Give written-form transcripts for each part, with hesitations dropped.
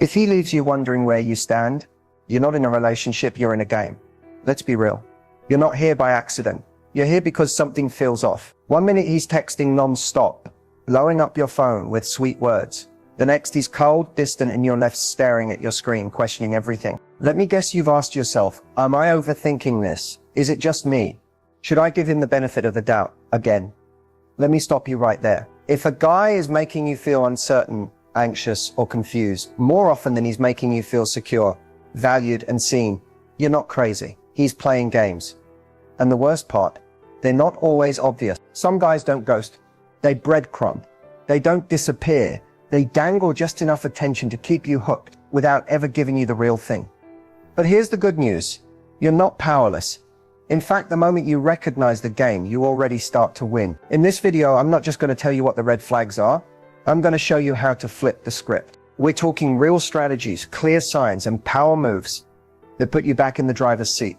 If he leaves you wondering where you stand, you're not in a relationship, you're in a game. Let's be real. You're not here by accident. You're here because something feels off. 1 minute he's texting non-stop, blowing up your phone with sweet words. The next he's cold, distant, and you're left staring at your screen, questioning everything. Let me guess you've asked yourself, am I overthinking this? Is it just me? Should I give him the benefit of the doubt again? Let me stop you right there. If a guy is making you feel uncertain, anxious, or confused, more often than he's making you feel secure, valued, and seen, you're not crazy. He's playing games. And the worst part, they're not always obvious. Some guys don't ghost. They breadcrumb. They don't disappear. They dangle just enough attention to keep you hooked without ever giving you the real thing. But here's the good news. You're not powerless. In fact, the moment you recognize the game, you already start to win. In this video, I'm not just going to tell you what the red flags are. I'm going to show you how to flip the script. We're talking real strategies, clear signs, and power moves that put you back in the driver's seat.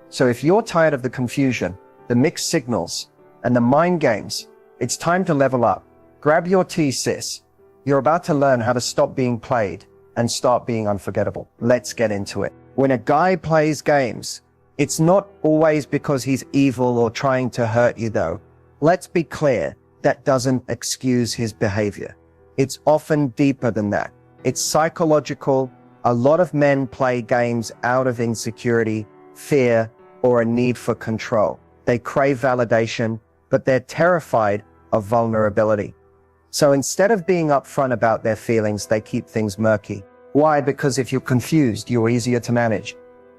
So if you're tired of the confusion, the mixed signals, and the mind games, it's time to level up. Grab your tea, sis. You're about to learn how to stop being played and start being unforgettable. Let's get into it. When a guy plays games, it's not always because he's evil or trying to hurt you, though. Let's be clear, that doesn't excuse his behavior. It's often deeper than that. It's psychological. A lot of men play games out of insecurity, fear, or a need for control. They crave validation, but they're terrified of vulnerability. So instead of being upfront about their feelings, they keep things murky. Why? Because if you're confused, you're easier to manage.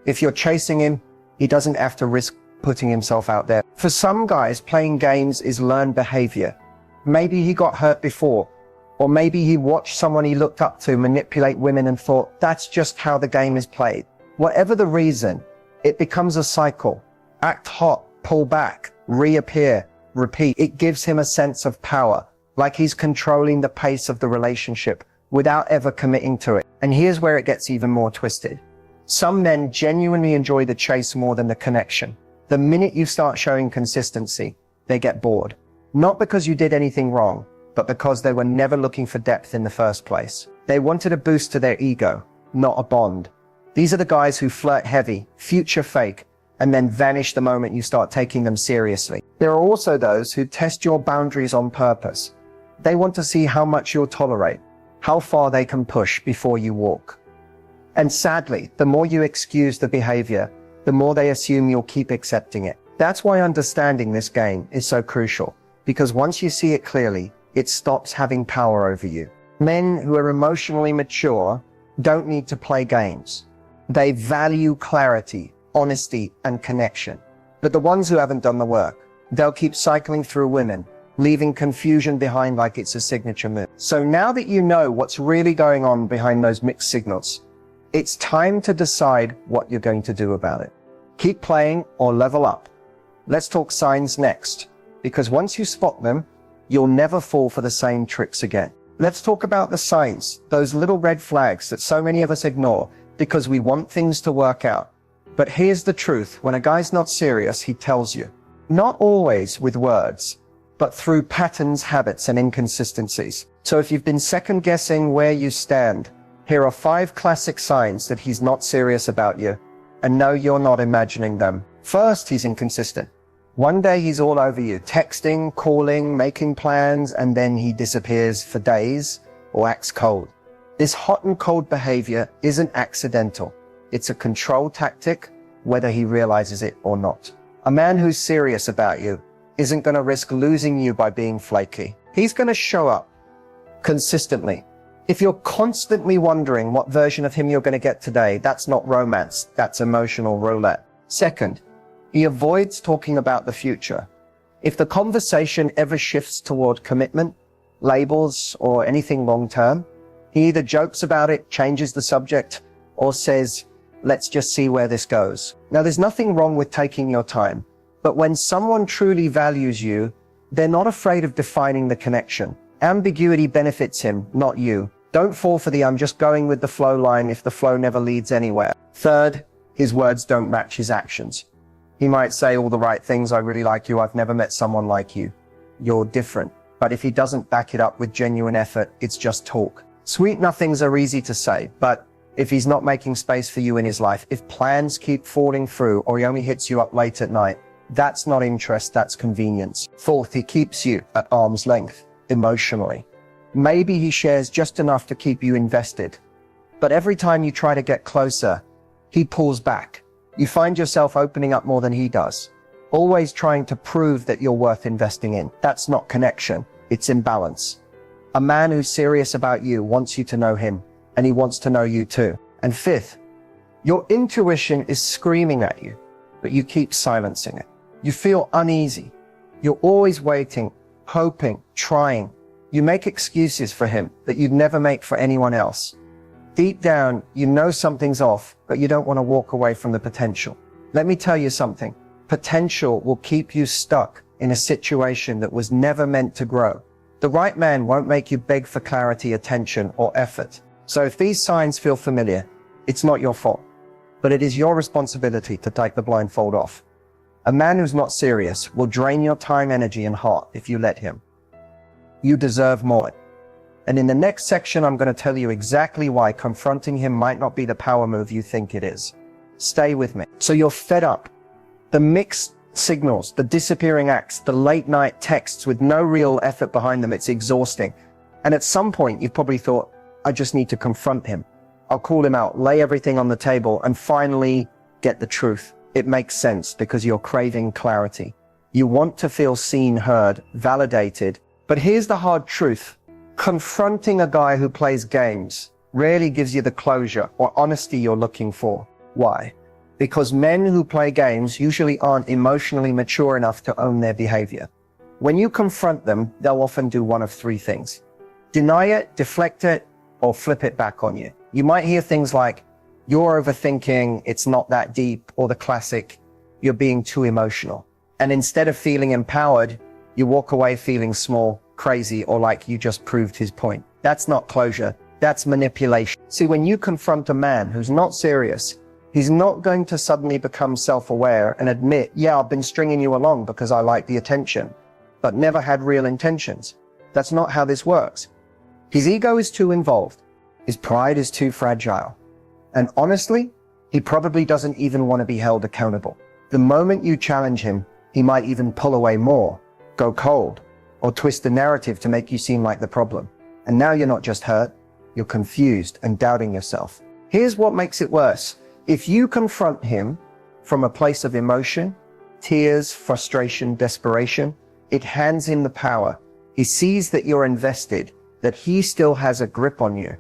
If you're chasing him, he doesn't have to risk putting himself out there. For some guys, playing games is learned behavior. Maybe he got hurt before, or maybe he watched someone he looked up to manipulate women and thought, that's just how the game is played. Whatever the reason, it becomes a cycle. Act hot, pull back, reappear, repeat. It gives him a sense of power, like he's controlling the pace of the relationship without ever committing to it. And here's where it gets even more twisted. Some men genuinely enjoy the chase more than the connection. The minute you start showing consistency, they get bored. Not because you did anything wrong, but because they were never looking for depth in the first place. They wanted a boost to their ego, not a bond. These are the guys who flirt heavy, future fake, and then vanish the moment you start taking them seriously. There are also those who test your boundaries on purpose. They want to see how much you'll tolerate, how far they can push before you walk. And sadly, the more you excuse the behavior, the more they assume you'll keep accepting it. That's why understanding this game is so crucial, because once you see it clearly, it stops having power over you. Men who are emotionally mature don't need to play games. They value clarity, honesty, and connection. But the ones who haven't done the work, they'll keep cycling through women, leaving confusion behind like it's a signature move. So now that you know what's really going on behind those mixed signals, it's time to decide what you're going to do about it. Keep playing or level up. Let's talk signs next, because once you spot them, you'll never fall for the same tricks again. Let's talk about the signs, those little red flags that so many of us ignore because we want things to work out. But here's the truth. When a guy's not serious, he tells you. Not always with words, but through patterns, habits, and inconsistencies. So if you've been second guessing where you stand, here are 5 classic signs that he's not serious about you. And no, you're not imagining them. First, he's inconsistent. One day he's all over you, texting, calling, making plans, and then he disappears for days or acts cold. This hot and cold behavior isn't accidental. It's a control tactic, whether he realizes it or not. A man who's serious about you isn't going to risk losing you by being flaky. He's going to show up consistently. If you're constantly wondering what version of him you're going to get today, that's not romance, that's emotional roulette. Second, he avoids talking about the future. If the conversation ever shifts toward commitment, labels, or anything long-term, he either jokes about it, changes the subject, or says, let's just see where this goes. Now, there's nothing wrong with taking your time, but when someone truly values you, they're not afraid of defining the connection. Ambiguity benefits him, not you. Don't fall for the I'm just going with the flow line if the flow never leads anywhere. Third, his words don't match his actions. He might say all the right things, I really like you, I've never met someone like you. You're different. But if he doesn't back it up with genuine effort, it's just talk. Sweet nothings are easy to say, but if he's not making space for you in his life, if plans keep falling through or he only hits you up late at night, that's not interest, that's convenience. Fourth, he keeps you at arm's length emotionally. Maybe he shares just enough to keep you invested, but every time you try to get closer, he pulls back. You find yourself opening up more than he does, always trying to prove that you're worth investing in. That's not connection, it's imbalance. A man who's serious about you wants you to know him, and he wants to know you too. And fifth, your intuition is screaming at you, but you keep silencing it. You feel uneasy. You're always waiting, hoping, trying. You make excuses for him that you'd never make for anyone else. Deep down, you know something's off, but you don't want to walk away from the potential. Let me tell you something. Potential will keep you stuck in a situation that was never meant to grow. The right man won't make you beg for clarity, attention, or effort. So if these signs feel familiar, it's not your fault, but it is your responsibility to take the blindfold off. A man who's not serious will drain your time, energy, and heart if you let him. You deserve more. And in the next section, I'm going to tell you exactly why confronting him might not be the power move you think it is. Stay with me. So you're fed up. The mixed signals, the disappearing acts, the late night texts with no real effort behind them, it's exhausting. And at some point, you've probably thought, I just need to confront him. I'll call him out, lay everything on the table, and finally get the truth. It makes sense because you're craving clarity. You want to feel seen, heard, validated. But here's the hard truth. Confronting a guy who plays games rarely gives you the closure or honesty you're looking for. Why? Because men who play games usually aren't emotionally mature enough to own their behavior. When you confront them, they'll often do one of three things: deny it, deflect it, or flip it back on you. You might hear things like, you're overthinking, it's not that deep, or the classic, you're being too emotional. And instead of feeling empowered, you walk away feeling small, crazy, or like you just proved his point. That's not closure, that's manipulation. See, when you confront a man who's not serious, he's not going to suddenly become self-aware and admit, yeah, I've been stringing you along because I like the attention, but never had real intentions. That's not how this works. His ego is too involved. His pride is too fragile. And honestly, he probably doesn't even want to be held accountable. The moment you challenge him, he might even pull away more, go cold, or twist the narrative to make you seem like the problem. And now you're not just hurt, you're confused and doubting yourself. Here's what makes it worse. If you confront him from a place of emotion, tears, frustration, desperation, it hands him the power. He sees that you're invested, that he still has a grip on you.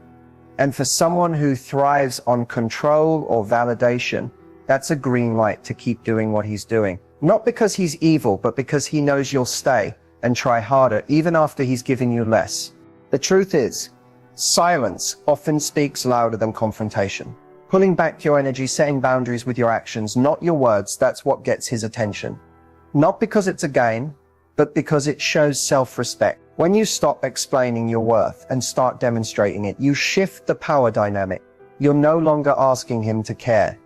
And for someone who thrives on control or validation, that's a green light to keep doing what he's doing. Not because he's evil, but because he knows you'll stay and try harder, even after he's given you less. The truth is, silence often speaks louder than confrontation. Pulling back your energy, setting boundaries with your actions, not your words, that's what gets his attention. Not because it's a game, but because it shows self-respect. When you stop explaining your worth and start demonstrating it, you shift the power dynamic. You're no longer asking him to care.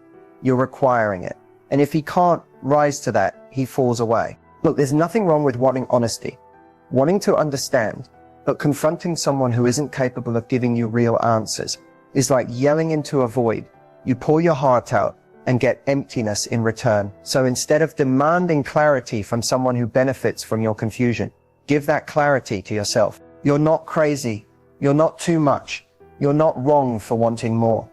You're requiring it. And if he can't rise to that, he falls away. Look, there's nothing wrong with wanting honesty, wanting to understand, but confronting someone who isn't capable of giving you real answers is like yelling into a void. You pour your heart out and get emptiness in return. So instead of demanding clarity from someone who benefits from your confusion, give that clarity to yourself. You're not crazy. You're not too much. You're not wrong for wanting more.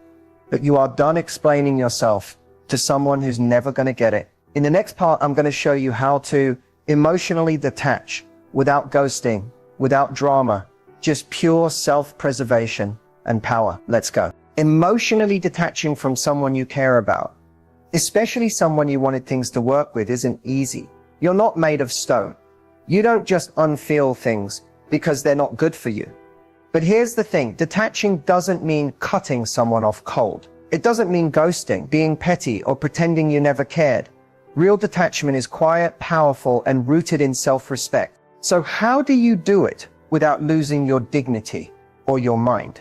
But you are done explaining yourself to someone who's never going to get it. In the next part, I'm going to show you how to emotionally detach without ghosting, without drama, just pure self-preservation and power. Let's go. Emotionally detaching from someone you care about, especially someone you wanted things to work with, isn't easy. You're not made of stone. You don't just unfeel things because they're not good for you. But here's the thing, detaching doesn't mean cutting someone off cold. It doesn't mean ghosting, being petty, or pretending you never cared. Real detachment is quiet, powerful, and rooted in self-respect. So how do you do it without losing your dignity or your mind?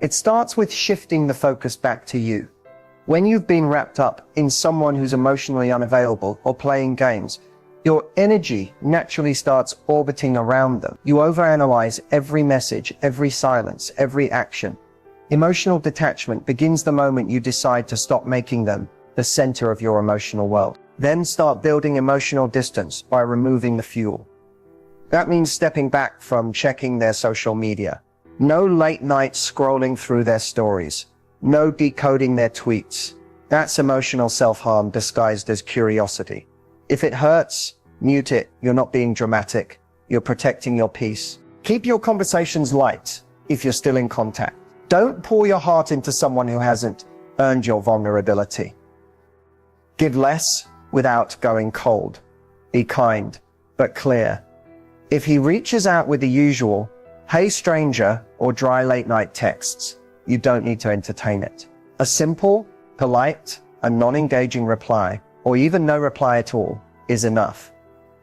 It starts with shifting the focus back to you. When you've been wrapped up in someone who's emotionally unavailable or playing games, your energy naturally starts orbiting around them. You overanalyze every message, every silence, every action. Emotional detachment begins the moment you decide to stop making them the center of your emotional world. Then start building emotional distance by removing the fuel. That means stepping back from checking their social media. No late night scrolling through their stories. No decoding their tweets. That's emotional self-harm disguised as curiosity. If it hurts, mute it. You're not being dramatic. You're protecting your peace. Keep your conversations light if you're still in contact. Don't pour your heart into someone who hasn't earned your vulnerability. Give less without going cold. Be kind, but clear. If he reaches out with the usual, "Hey stranger," or dry late night texts, you don't need to entertain it. A simple, polite, and non-engaging reply, or even no reply at all, is enough.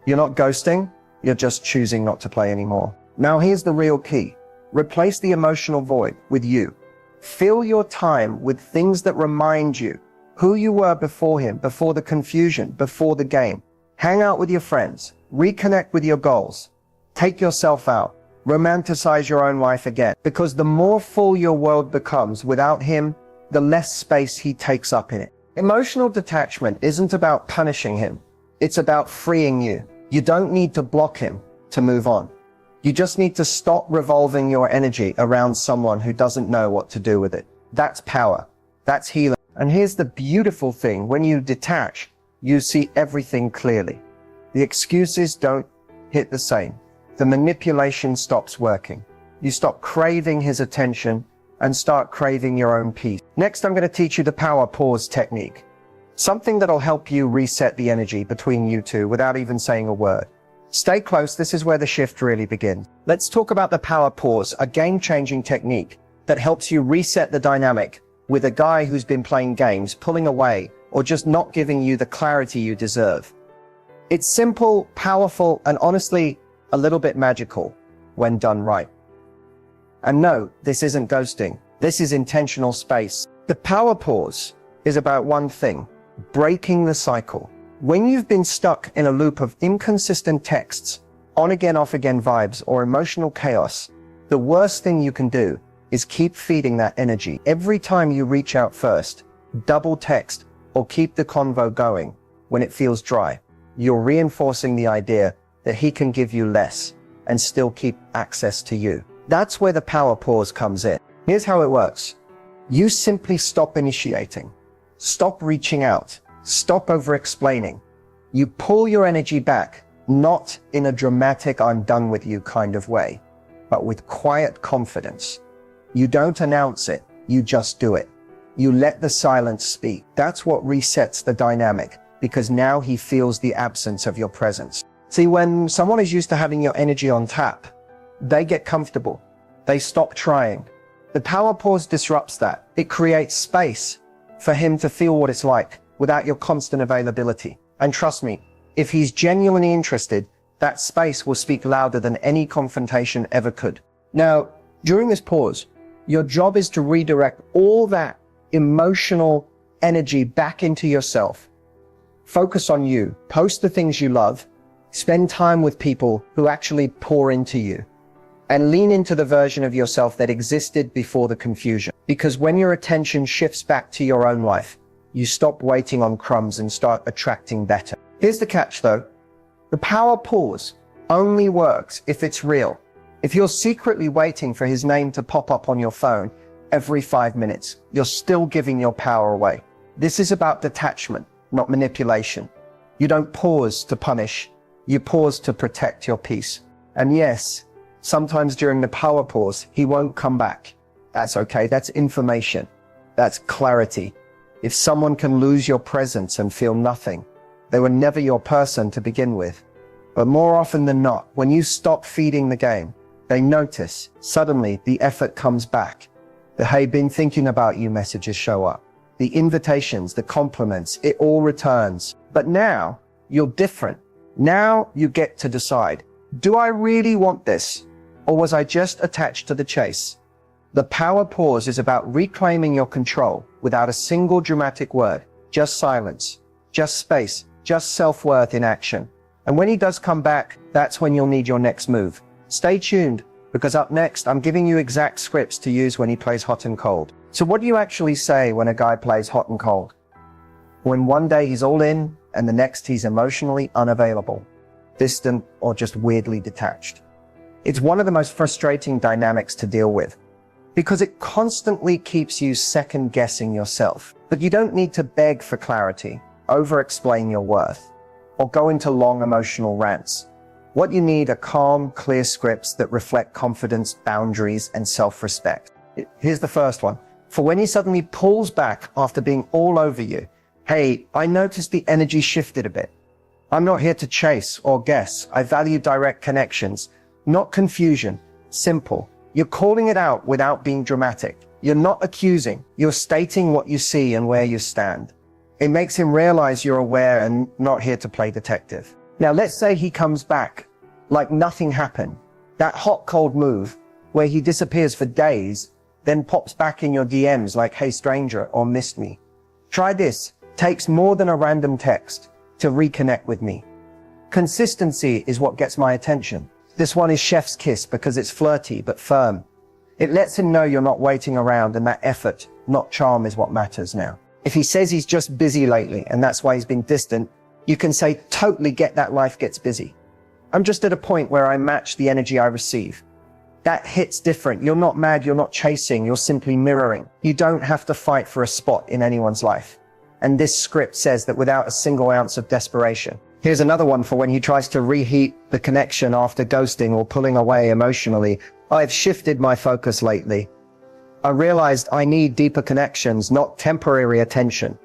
You're not ghosting, you're just choosing not to play anymore. Now here's the real key. Replace the emotional void with you. Fill your time with things that remind you who you were before him, before the confusion, before the game. Hang out with your friends, reconnect with your goals, take yourself out, romanticize your own life again. Because the more full your world becomes without him, the less space he takes up in it. Emotional detachment isn't about punishing him. It's about freeing you. You don't need to block him to move on. You just need to stop revolving your energy around someone who doesn't know what to do with it. That's power. That's healing. And here's the beautiful thing. When you detach, you see everything clearly. The excuses don't hit the same. The manipulation stops working. You stop craving his attention and start craving your own peace. Next, I'm going to teach you the power pause technique. Something that'll help you reset the energy between you two without even saying a word. Stay close. This is where the shift really begins. Let's talk about the power pause, a game-changing technique that helps you reset the dynamic with a guy who's been playing games, pulling away, or just not giving you the clarity you deserve. It's simple, powerful, and honestly, a little bit magical when done right. And no, this isn't ghosting. This is intentional space. The power pause is about one thing: breaking the cycle. When you've been stuck in a loop of inconsistent texts, on again, off again vibes, or emotional chaos, the worst thing you can do is keep feeding that energy. Every time you reach out first, double text, or keep the convo going when it feels dry, you're reinforcing the idea that he can give you less and still keep access to you. That's where the power pause comes in. Here's how it works. You simply stop initiating. Stop reaching out. Stop over-explaining. You pull your energy back, not in a dramatic "I'm done with you" kind of way, but with quiet confidence. You don't announce it, you just do it. You let the silence speak. That's what resets the dynamic, because now he feels the absence of your presence. See, when someone is used to having your energy on tap, they get comfortable. They stop trying. The power pause disrupts that. It creates space for him to feel what it's like without your constant availability. And trust me, if he's genuinely interested, that space will speak louder than any confrontation ever could. Now, during this pause, your job is to redirect all that emotional energy back into yourself. Focus on you. Post the things you love. Spend time with people who actually pour into you. And lean into the version of yourself that existed before the confusion. Because when your attention shifts back to your own life, you stop waiting on crumbs and start attracting better. Here's the catch though. The power pause only works if it's real. If you're secretly waiting for his name to pop up on your phone every 5 minutes, you're still giving your power away. This is about detachment, not manipulation. You don't pause to punish. You pause to protect your peace. And yes, sometimes during the power pause, he won't come back. That's okay. That's information. That's clarity. If someone can lose your presence and feel nothing, they were never your person to begin with. But more often than not, when you stop feeding the game, they notice. Suddenly, the effort comes back. The "hey, been thinking about you" messages show up. The invitations, the compliments, it all returns. But now, you're different. Now you get to decide, do I really want this? Or was I just attached to the chase? The power pause is about reclaiming your control without a single dramatic word. Just silence, just space, just self-worth in action. And when he does come back, that's when you'll need your next move. Stay tuned, because up next, I'm giving you exact scripts to use when he plays hot and cold. So what do you actually say when a guy plays hot and cold? When one day he's all in, and the next he's emotionally unavailable, distant, or just weirdly detached. It's one of the most frustrating dynamics to deal with, because it constantly keeps you second-guessing yourself. But you don't need to beg for clarity, over-explain your worth, or go into long emotional rants. What you need are calm, clear scripts that reflect confidence, boundaries, and self-respect. Here's the first one. For when he suddenly pulls back after being all over you, hey, I noticed the energy shifted a bit. I'm not here to chase or guess. I value direct connections, not confusion. Simple. You're calling it out without being dramatic. You're not accusing. You're stating what you see and where you stand. It makes him realize you're aware and not here to play detective. Now, let's say he comes back like nothing happened. That hot, cold move where he disappears for days, then pops back in your DMs like, hey, stranger, or missed me. Try this. Takes more than a random text to reconnect with me. Consistency is what gets my attention. This one is chef's kiss because it's flirty but firm. It lets him know you're not waiting around, and that effort, not charm, is what matters now. If he says he's just busy lately and that's why he's been distant, you can say, totally get that, life gets busy. I'm just at a point where I match the energy I receive. That hits different. You're not mad, you're not chasing, you're simply mirroring. You don't have to fight for a spot in anyone's life. And this script says that without a single ounce of desperation. Here's another one for when he tries to reheat the connection after ghosting or pulling away emotionally. I've shifted my focus lately. I realized I need deeper connections, not temporary attention.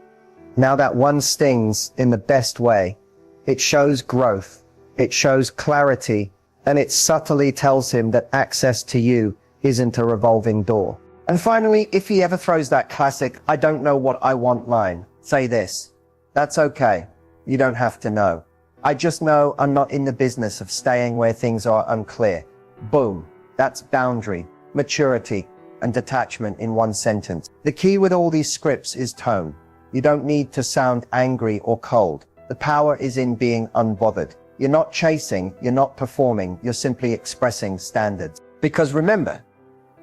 Now that one stings in the best way. It shows growth, it shows clarity, and it subtly tells him that access to you isn't a revolving door. And finally, if he ever throws that classic, I don't know what I want line, say this. That's okay. You don't have to know. I just know I'm not in the business of staying where things are unclear. Boom. That's boundary, maturity, and detachment in one sentence. The key with all these scripts is tone. You don't need to sound angry or cold. The power is in being unbothered. You're not chasing, you're not performing, you're simply expressing standards. Because remember,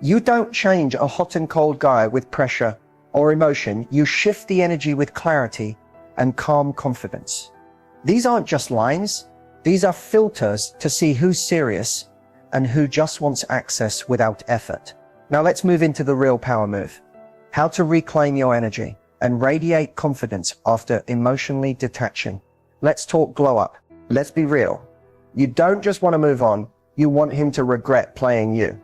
you don't change a hot and cold guy with pressure or emotion. You shift the energy with clarity and calm confidence. These aren't just lines. These are filters to see who's serious and who just wants access without effort. Now let's move into the real power move. How to reclaim your energy and radiate confidence after emotionally detaching. Let's talk glow up. Let's be real. You don't just want to move on. You want him to regret playing you.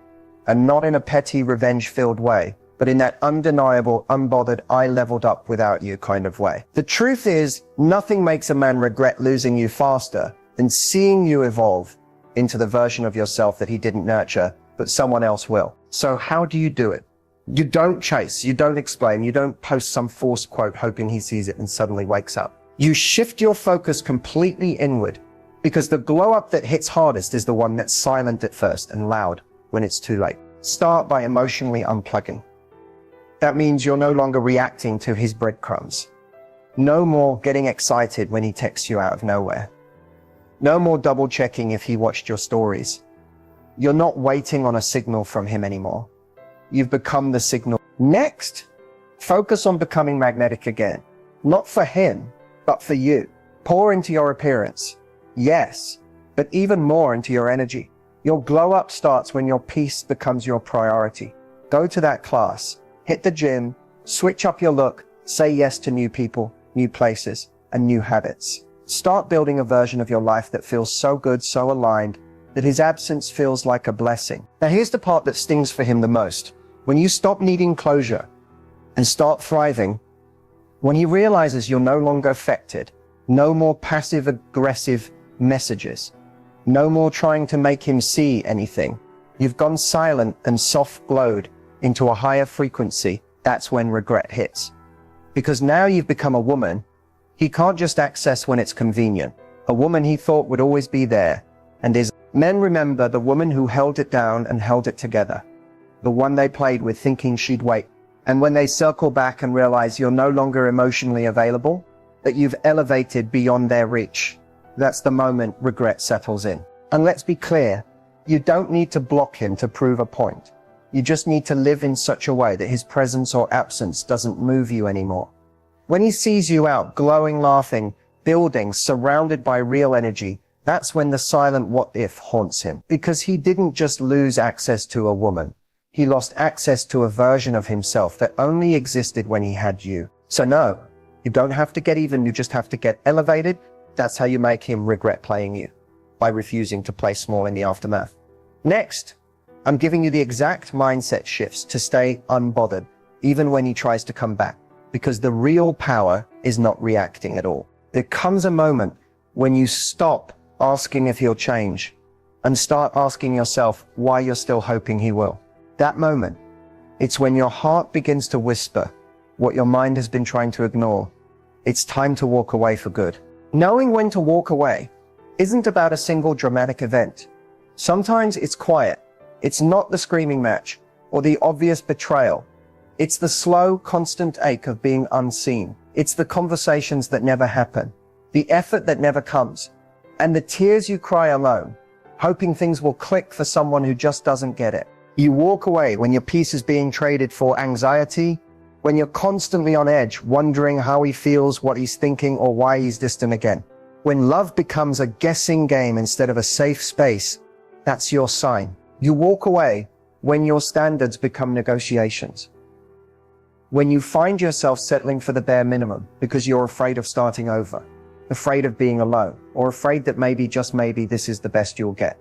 And not in a petty, revenge-filled way, but in that undeniable, unbothered, I leveled up without you kind of way. The truth is, nothing makes a man regret losing you faster than seeing you evolve into the version of yourself that he didn't nurture, but someone else will. So how do you do it? You don't chase, you don't explain, you don't post some forced quote hoping he sees it and suddenly wakes up. You shift your focus completely inward, because the glow up that hits hardest is the one that's silent at first and loud when it's too late. Start by emotionally unplugging. That means you're no longer reacting to his breadcrumbs. No more getting excited when he texts you out of nowhere. No more double checking if he watched your stories. You're not waiting on a signal from him anymore. You've become the signal. Next, focus on becoming magnetic again. Not for him, but for you. Pour into your appearance. Yes, but even more into your energy. Your glow up starts when your peace becomes your priority. Go to that class, hit the gym, switch up your look, say yes to new people, new places, and new habits. Start building a version of your life that feels so good, so aligned, that his absence feels like a blessing. Now here's the part that stings for him the most. When you stop needing closure and start thriving, when he realizes you're no longer affected, no more passive-aggressive messages, no more trying to make him see anything, you've gone silent and soft-glowed into a higher frequency, that's when regret hits. Because now you've become a woman he can't just access when it's convenient, a woman he thought would always be there, and is. Men remember the woman who held it down and held it together, the one they played with thinking she'd wait. And when they circle back and realize you're no longer emotionally available, that you've elevated beyond their reach, that's the moment regret settles in. And let's be clear, you don't need to block him to prove a point. You just need to live in such a way that his presence or absence doesn't move you anymore. When he sees you out, glowing, laughing, building, surrounded by real energy, that's when the silent what if haunts him. Because he didn't just lose access to a woman. He lost access to a version of himself that only existed when he had you. So no, you don't have to get even, you just have to get elevated. That's how you make him regret playing you, by refusing to play small in the aftermath. Next, I'm giving you the exact mindset shifts to stay unbothered, even when he tries to come back. Because the real power is not reacting at all. There comes a moment when you stop asking if he'll change and start asking yourself why you're still hoping he will. That moment, it's when your heart begins to whisper what your mind has been trying to ignore. It's time to walk away for good. Knowing when to walk away isn't about a single dramatic event. Sometimes it's quiet. It's not the screaming match or the obvious betrayal. It's the slow, constant ache of being unseen. It's the conversations that never happen, the effort that never comes, and the tears you cry alone, hoping things will click for someone who just doesn't get it. You walk away when your peace is being traded for anxiety, when you're constantly on edge, wondering how he feels, what he's thinking, or why he's distant again. When love becomes a guessing game instead of a safe space, that's your sign. You walk away when your standards become negotiations. When you find yourself settling for the bare minimum because you're afraid of starting over, afraid of being alone, or afraid that maybe, just maybe, this is the best you'll get.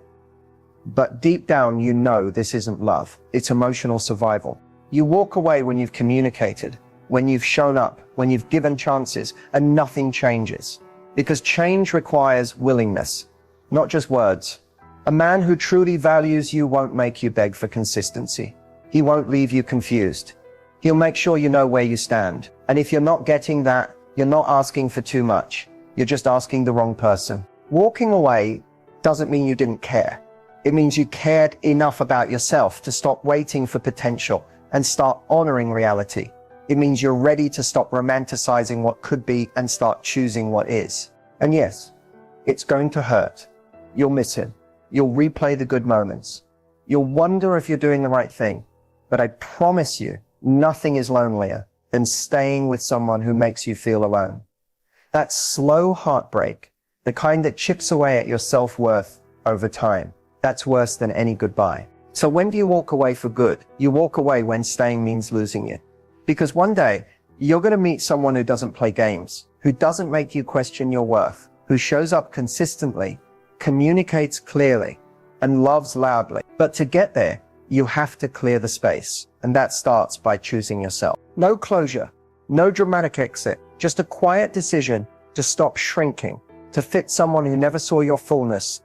But deep down, you know this isn't love. It's emotional survival. You walk away when you've communicated, when you've shown up, when you've given chances, and nothing changes. Because change requires willingness, not just words. A man who truly values you won't make you beg for consistency. He won't leave you confused. He'll make sure you know where you stand. And if you're not getting that, you're not asking for too much. You're just asking the wrong person. Walking away doesn't mean you didn't care. It means you cared enough about yourself to stop waiting for potential and start honoring reality. It means you're ready to stop romanticizing what could be and start choosing what is. And yes, it's going to hurt. You'll miss him. You'll replay the good moments. You'll wonder if you're doing the right thing. But I promise you, nothing is lonelier than staying with someone who makes you feel alone. That slow heartbreak, the kind that chips away at your self-worth over time, that's worse than any goodbye. So when do you walk away for good? You walk away when staying means losing you. Because one day, you're going to meet someone who doesn't play games, who doesn't make you question your worth, who shows up consistently, communicates clearly, and loves loudly. But to get there, you have to clear the space. And that starts by choosing yourself. No closure, no dramatic exit, just a quiet decision to stop shrinking, to fit someone who never saw your fullness.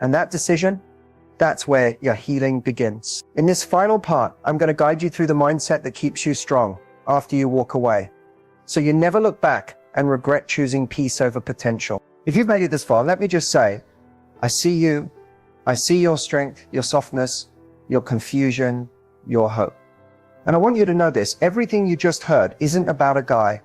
And that decision, that's where your healing begins. In this final part, I'm going to guide you through the mindset that keeps you strong after you walk away, so you never look back and regret choosing peace over potential. If you've made it this far, let me just say, I see you. I see your strength, your softness, your confusion, your hope. And I want you to know this, everything you just heard isn't about a guy.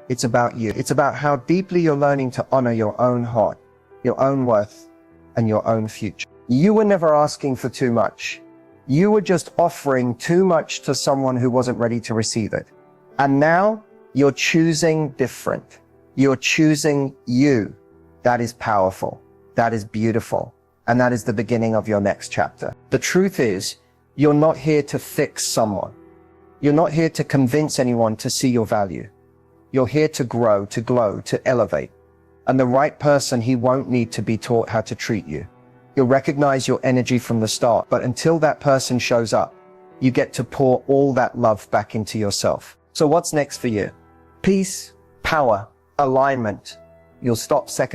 It's about you. It's about how deeply you're learning to honor your own heart, your own worth, and your own future. You were never asking for too much. You were just offering too much to someone who wasn't ready to receive it. And now you're choosing different. You're choosing you. That is powerful. That is beautiful. And that is the beginning of your next chapter. The truth is, you're not here to fix someone. You're not here to convince anyone to see your value. You're here to grow, to glow, to elevate. And the right person, he won't need to be taught how to treat you. You'll recognize your energy from the start, but until that person shows up, you get to pour all that love back into yourself. So what's next for you? Peace, power, alignment. You'll stop second